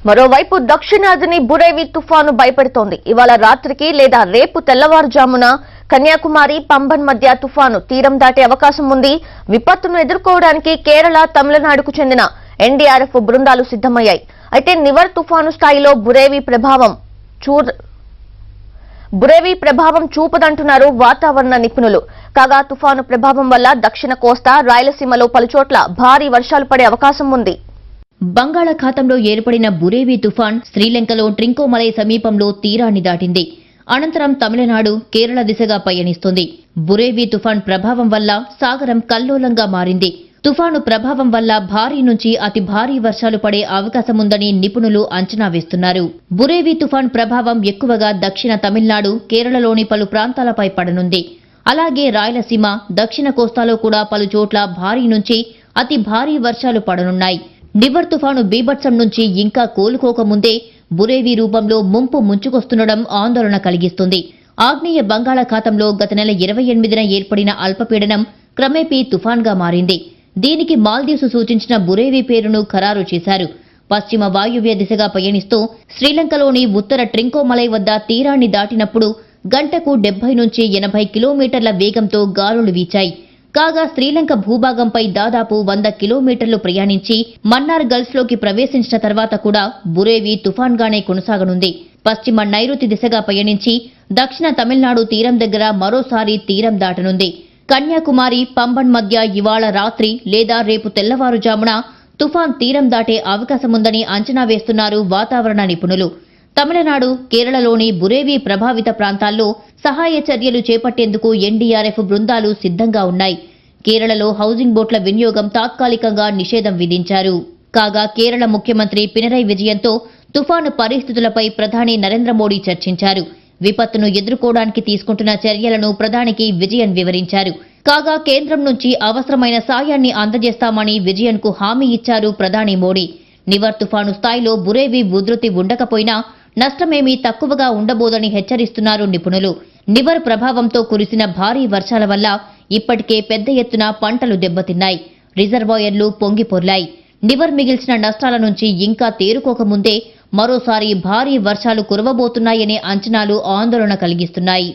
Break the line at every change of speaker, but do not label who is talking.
మరోవైపు దక్షిణాదిని బురేవి తుఫాను భయపెడుతోంది. ఇవాళ రాత్రికి లేదా రేపు తెల్లవారుజామున కన్యాకుమారి పంబన్ మధ్య తుఫాను తీరం దాటే అవకాశం ఉంది. విపత్తును ఎదుర్కోవడానికి కేరళ, తమిళనాడుకు చెందిన ఎన్డీఆర్ఎఫ్ బృందాలు సిద్దమయ్యాయి. అయితే నివర్ తుఫాను స్థాయిలో బురేవి ప్రభావం చూపదంటున్నారు వాతావరణ నిపుణులు. కాగా తుఫాను ప్రభావం వల్ల దక్షిణ కోస్తా, రాయలసీమలో పలుచోట్ల భారీ వర్షాలు పడే అవకాశం ఉంది.
బంగాళాఖాతంలో ఏర్పడిన బురేవి తుఫాన్ శ్రీలంకలో ట్రింకోమలై సమీపంలో తీరాన్ని దాటింది. అనంతరం తమిళనాడు, కేరళ దిశగా పయనిస్తుంది. బురేవి తుఫాన్ ప్రభావం వల్ల సాగరం కల్లోలంగా మారింది. తుఫాను ప్రభావం వల్ల భారీ నుంచి అతి భారీ వర్షాలు పడే అవకాశముందని నిపుణులు అంచనా వేస్తున్నారు. బురేవి తుఫాన్ ప్రభావం ఎక్కువగా దక్షిణ తమిళనాడు, కేరళలోని పలు ప్రాంతాలపై పడనుంది. అలాగే రాయలసీమ, దక్షిణ కోస్తాలో కూడా పలు చోట్ల భారీ నుంచి అతి భారీ వర్షాలు పడనున్నాయి. నివర్ తుఫాను బీభత్సం నుంచి ఇంకా కోలుకోకముందే బురేవి రూపంలో ముంపు ముంచుకొస్తుండడం ఆందోళన కలిగిస్తుంది. ఆగ్నేయ బంగాళాఖాతంలో గత నెల 28న ఏర్పడిన అల్పపీడనం క్రమేపీ తుఫాన్గా మారింది. దీనికి మాల్దీవ్స్ సూచించిన బురేవి పేరును ఖరారు చేశారు. పశ్చిమ వాయువ్య దిశగా పయనిస్తూ శ్రీలంకలోని ఉత్తర ట్రింకోమలై వద్ద తీరాన్ని దాటినప్పుడు గంటకు 70 నుంచి 80 కిలోమీటర్ల వేగంతో గాలులు వీచాయి. కాగా శ్రీలంక భూభాగంపై దాదాపు 100 కిలోమీటర్లు ప్రయాణించి మన్నార్ గల్ఫ్లోకి ప్రవేశించిన తర్వాత కూడా బురేవి తుఫాన్గానే కొనసాగనుంది. పశ్చిమ నైరుతి దిశగా పయనించి దక్షిణ తమిళనాడు తీరం దగ్గర మరోసారి తీరం దాటనుంది. కన్యాకుమారి, పంబన్ మధ్య ఇవాళ రాత్రి లేదా రేపు తెల్లవారుజామున తుఫాన్ తీరం దాటే అవకాశముందని అంచనా వేస్తున్నారు వాతావరణ నిపుణులు. తమిళనాడు, కేరళలోని బురేవి ప్రభావిత ప్రాంతాల్లో సహాయ చర్యలు చేపట్టేందుకు ఎన్డీఆర్ఎఫ్ బృందాలు సిద్ధంగా ఉన్నాయి. కేరళలో హౌసింగ్ బోట్ల వినియోగం తాత్కాలికంగా నిషేధం విధించారు. కాగా కేరళ ముఖ్యమంత్రి పినరై విజయన్తో తుఫాను పరిస్థితులపై ప్రధాని నరేంద్ర మోడీ చర్చించారు. విపత్తును ఎదుర్కోవడానికి తీసుకుంటున్న చర్యలను ప్రధానికి విజయన్ వివరించారు. కాగా కేంద్రం నుంచి అవసరమైన సాయాన్ని అందజేస్తామని విజయన్కు హామీ ఇచ్చారు ప్రధాని మోడీ. నివర్ తుఫాను స్థాయిలో బురేవి ఉధృతి ఉండకపోయినా నష్టమేమీ తక్కువగా ఉండబోదని హెచ్చరిస్తున్నారు నిపుణులు. నివర్ ప్రభావంతో కురిసిన భారీ వర్షాల వల్ల ఇప్పటికే పెద్ద ఎత్తున పంటలు దెబ్బతిన్నాయి. రిజర్వాయర్లు పొంగిపొర్లాయి. నివర్ మిగిల్చిన నష్టాల నుంచి ఇంకా తేరుకోకముందే మరోసారి భారీ వర్షాలు కురవబోతున్నాయనే అంచనాలు ఆందోళన కలిగిస్తున్నాయి.